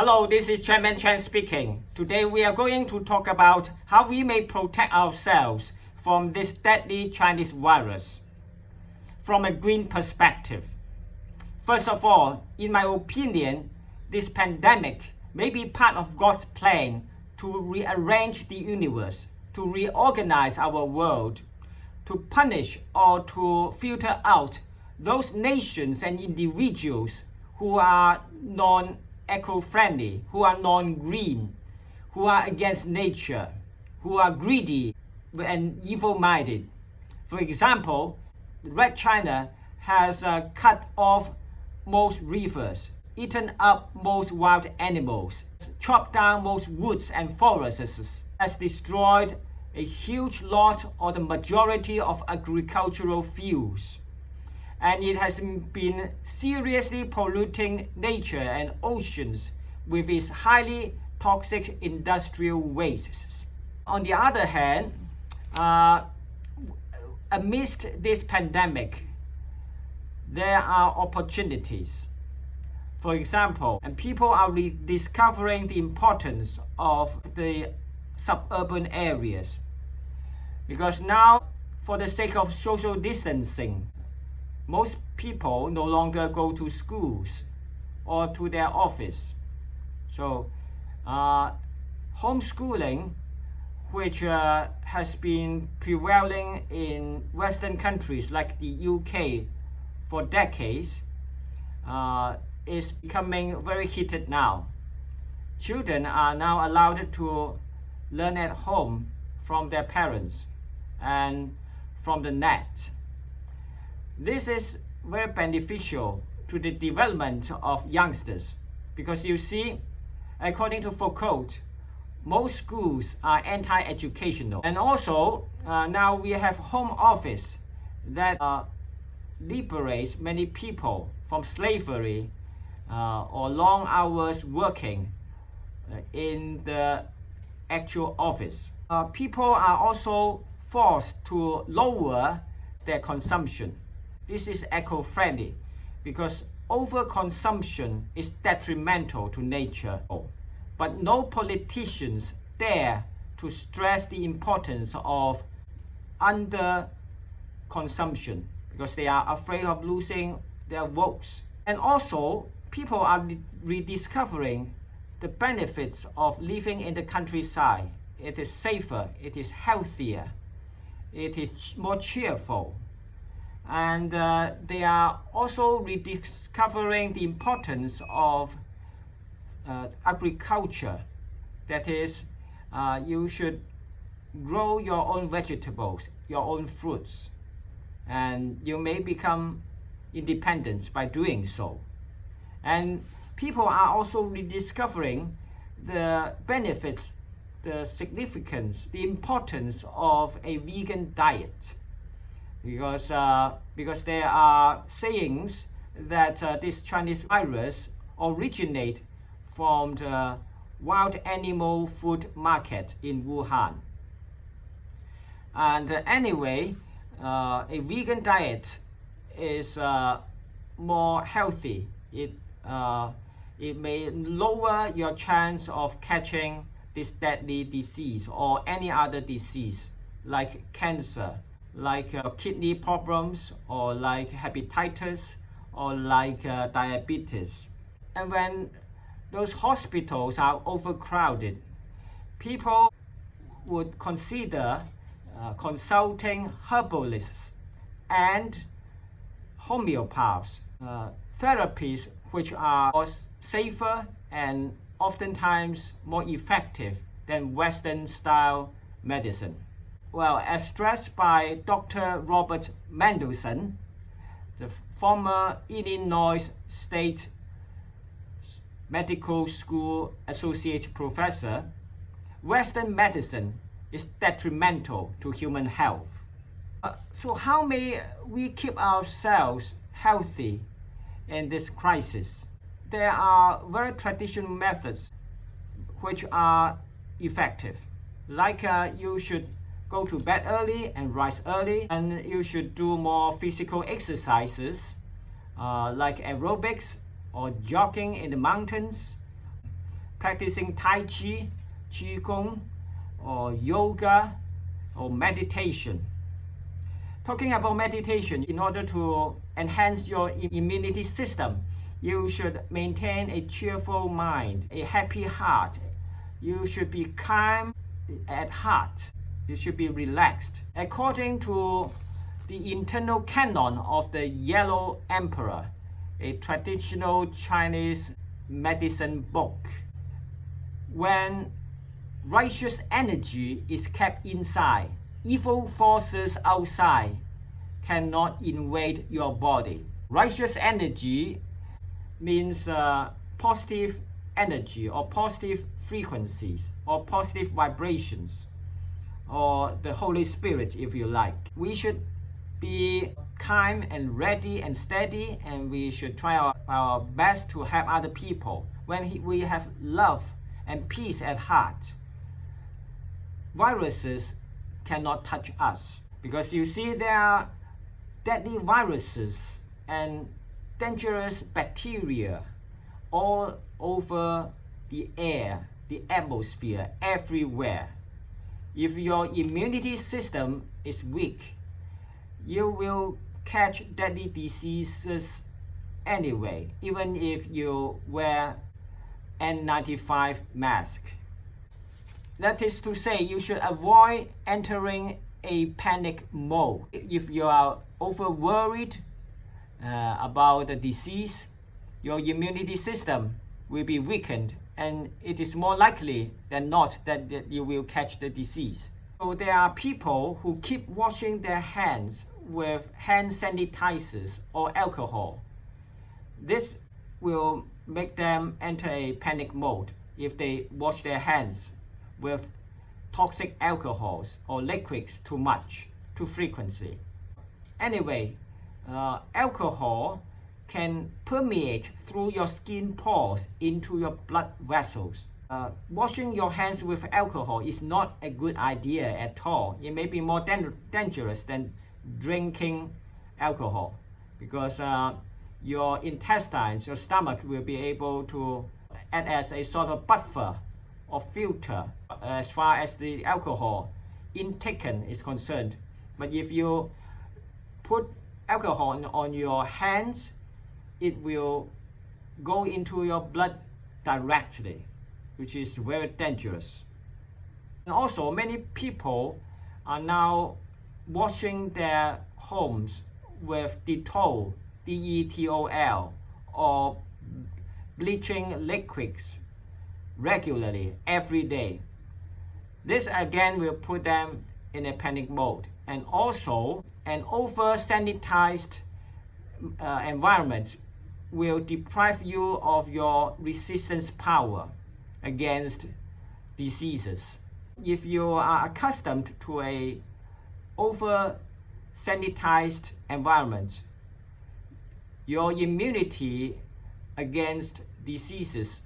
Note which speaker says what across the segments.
Speaker 1: Hello, this is Chapman Chen speaking. Today we are going to talk about how we may protect ourselves from this deadly Chinese virus from a green perspective. First of all, in my opinion, this pandemic may be part of God's plan to rearrange the universe, to reorganize our world, to punish or to filter out those nations and individuals who are non-eco-friendly, who are non-green, who are against nature, who are greedy and evil-minded. For example, Red China has cut off most rivers, eaten up most wild animals, chopped down most woods and forests, has destroyed a huge lot or the majority of agricultural fields. And it has been seriously polluting nature and oceans with its highly toxic industrial wastes. On the other hand, amidst this pandemic, there are opportunities. For example, and people are rediscovering the importance of the suburban areas, because now, for the sake of social distancing, most people no longer go to schools or to their office. So homeschooling, which has been prevailing in Western countries like the UK for decades, is becoming very heated now. Children are now allowed to learn at home from their parents and from the net. This is very beneficial to the development of youngsters, because you see, according to Foucault, most schools are anti-educational. And also, now we have home office that liberates many people from slavery or long hours working in the actual office. People are also forced to lower their consumption. This is eco-friendly because overconsumption is detrimental to nature. But no politicians dare to stress the importance of underconsumption because they are afraid of losing their votes. And also, people are rediscovering the benefits of living in the countryside. It is safer, it is healthier, it is more cheerful. And they are also rediscovering the importance of agriculture. That is, you should grow your own vegetables, your own fruits, and you may become independent by doing so. And people are also rediscovering the benefits, the significance, the importance of a vegan diet. Because there are sayings that this Chinese virus originates from the wild animal food market in Wuhan. And anyway, a vegan diet is more healthy. It may lower your chance of catching this deadly disease or any other disease like cancer, like kidney problems, or like hepatitis, or like diabetes. And when those hospitals are overcrowded, people would consider consulting herbalists and homeopaths, therapies which are safer and oftentimes more effective than Western-style medicine. Well, as stressed by Dr. Robert Mendelsohn, the former Illinois State Medical School Associate Professor, Western medicine is detrimental to human health. So how may we keep ourselves healthy in this crisis? There are very traditional methods which are effective, like you should go to bed early and rise early, and you should do more physical exercises like aerobics or jogging in the mountains. practicing Tai Chi, Qigong, or yoga, or meditation. Talking about meditation, in order to enhance your immunity system, you should maintain a cheerful mind, a happy heart. You should be calm at heart. You should be relaxed. According to the internal canon of the Yellow Emperor, a traditional Chinese medicine book, when righteous energy is kept inside, evil forces outside cannot invade your body. Righteous energy means positive energy or positive frequencies or positive vibrations, or the Holy Spirit if you like. We should be calm and ready and steady, and we should try our best to help other people. When we have love and peace at heart, viruses cannot touch us, because you see there are deadly viruses and dangerous bacteria all over the air, the atmosphere, everywhere. If your immunity system is weak, you will catch deadly diseases anyway, even if you wear N95 mask. That is to say, you should avoid entering a panic mode. If you are over worried about the disease, your immunity system will be weakened, and it is more likely than not that you will catch the disease. So there are people who keep washing their hands with hand sanitizers or alcohol. This will make them enter a panic mode if they wash their hands with toxic alcohols or liquids too much, too frequently. Anyway, alcohol can permeate through your skin pores into your blood vessels. Washing your hands with alcohol is not a good idea at all. It may be more dangerous than drinking alcohol, because your intestines, your stomach will be able to act as a sort of buffer or filter as far as the alcohol intake is concerned. But if you put alcohol on your hands, it will go into your blood directly, which is very dangerous. And also, many people are now washing their homes with Dettol, DETOL, or bleaching liquids regularly every day. This again will put them in a panic mode. And also, an over sanitized environment will deprive you of your resistance power against diseases. If you are accustomed to a over sanitized environment, your immunity against diseases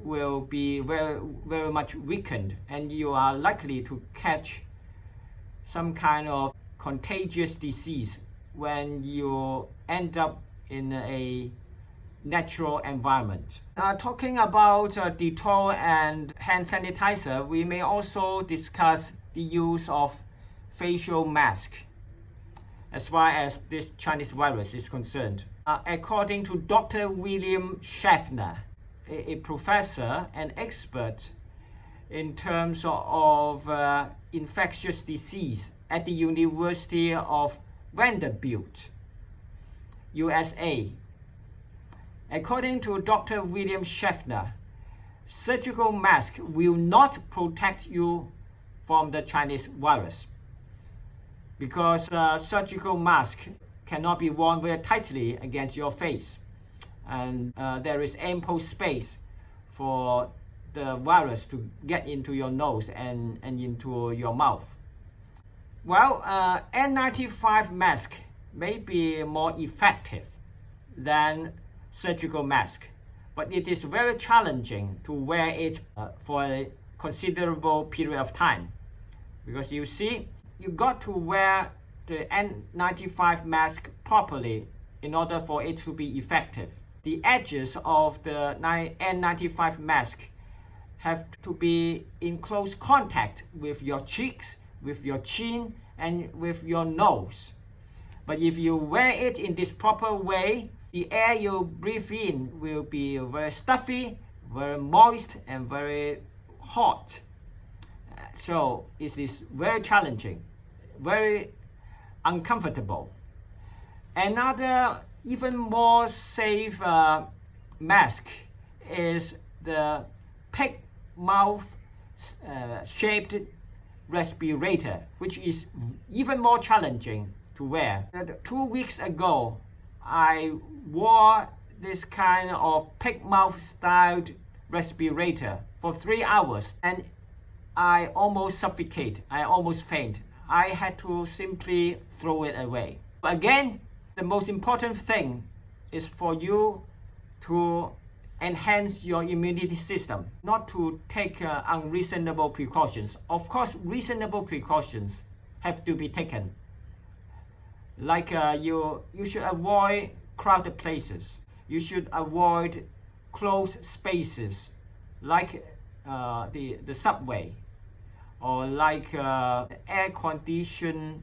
Speaker 1: will be very, very much weakened, and you are likely to catch some kind of contagious disease when you end up in a natural environment. Talking about Dettol and hand sanitizer, we may also discuss the use of facial mask as far as this Chinese virus is concerned. According to Dr. William Schaffner, a professor and expert in terms of infectious disease at the University of Vanderbilt, USA. According to Dr. William Schaffner, surgical mask will not protect you from the Chinese virus, because surgical mask cannot be worn very tightly against your face, and there is ample space for the virus to get into your nose and into your mouth. Well, N95 mask may be more effective than surgical mask, but it is very challenging to wear it for a considerable period of time, because you see, you got to wear the N95 mask properly in order for it to be effective. The edges of the N95 mask have to be in close contact with your cheeks, with your chin, and with your nose. But if you wear it in this proper way, the air you breathe in will be very stuffy, very moist, and very hot. So it is very challenging, very uncomfortable. Another even more safe mask is the pig mouth shaped respirator, which is even more challenging to wear. 2 weeks ago, I wore this kind of pig mouth styled respirator for 3 hours, and I almost suffocate. I almost faint. I had to simply throw it away. But again, the most important thing is for you to enhance your immunity system, not to take unreasonable precautions. Of course, reasonable precautions have to be taken. Like you should avoid crowded places. You should avoid closed spaces, like the subway, or like air-conditioned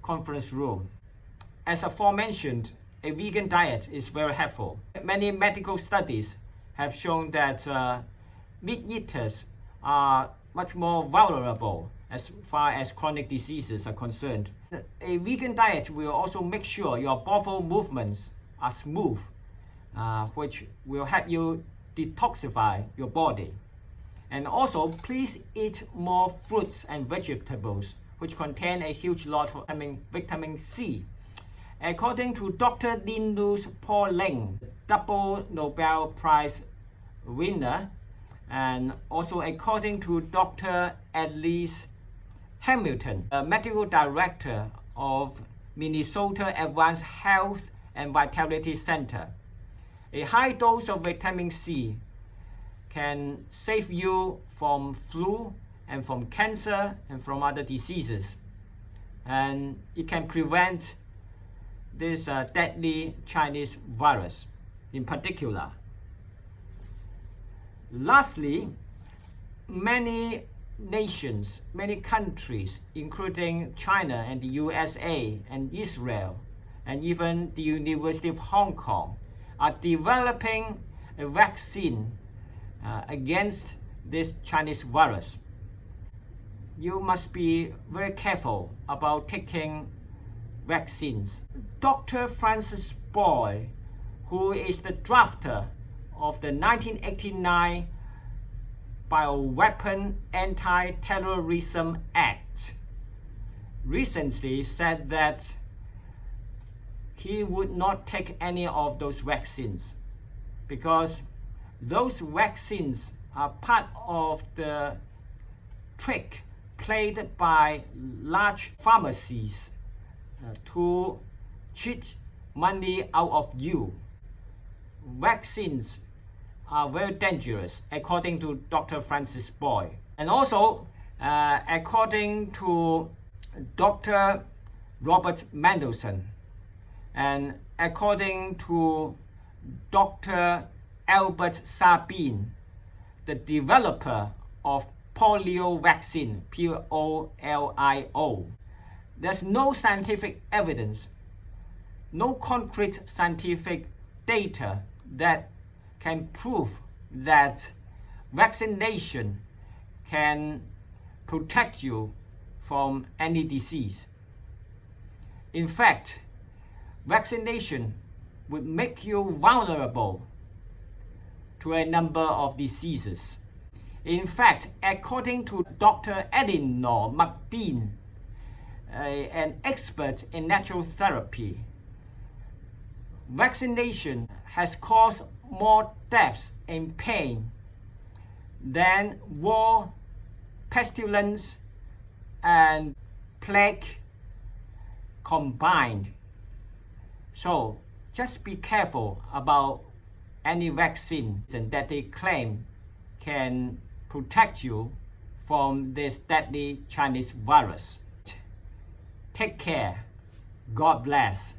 Speaker 1: conference room. As aforementioned, a vegan diet is very helpful. Many medical studies have shown that meat eaters are much more vulnerable as far as chronic diseases are concerned. A vegan diet will also make sure your bowel movements are smooth, which will help you detoxify your body. And also, please eat more fruits and vegetables, which contain a huge lot of vitamin C. According to Dr. Linus Pauling, double Nobel Prize winner, and also according to Dr. Alice Hamilton, a medical director of Minnesota Advanced Health and Vitality Center, a high dose of vitamin C can save you from flu and from cancer and from other diseases, and it can prevent this deadly Chinese virus in particular. Lastly, many nations, many countries, including China and the USA and Israel, and even the University of Hong Kong, are developing a vaccine against this Chinese virus. You must be very careful about taking vaccines. Dr. Francis Boyle, who is the drafter of the 1989 Bioweapon Anti-Terrorism Act, recently said that he would not take any of those vaccines because those vaccines are part of the trick played by large pharmacies to cheat money out of you. Vaccines are very dangerous, according to Dr. Francis Boyle. And also, according to Dr. Robert Mendelsohn, and according to Dr. Albert Sabin, the developer of polio vaccine, Polio, there's no scientific evidence, no concrete scientific data that can prove that vaccination can protect you from any disease. In fact, vaccination would make you vulnerable to a number of diseases. In fact, according to Dr. Eleanor McBean, an expert in natural therapy, vaccination has caused more deaths and pain than war, pestilence, and plague combined. So just be careful about any vaccine that they claim can protect you from this deadly Chinese virus. Take care. God bless.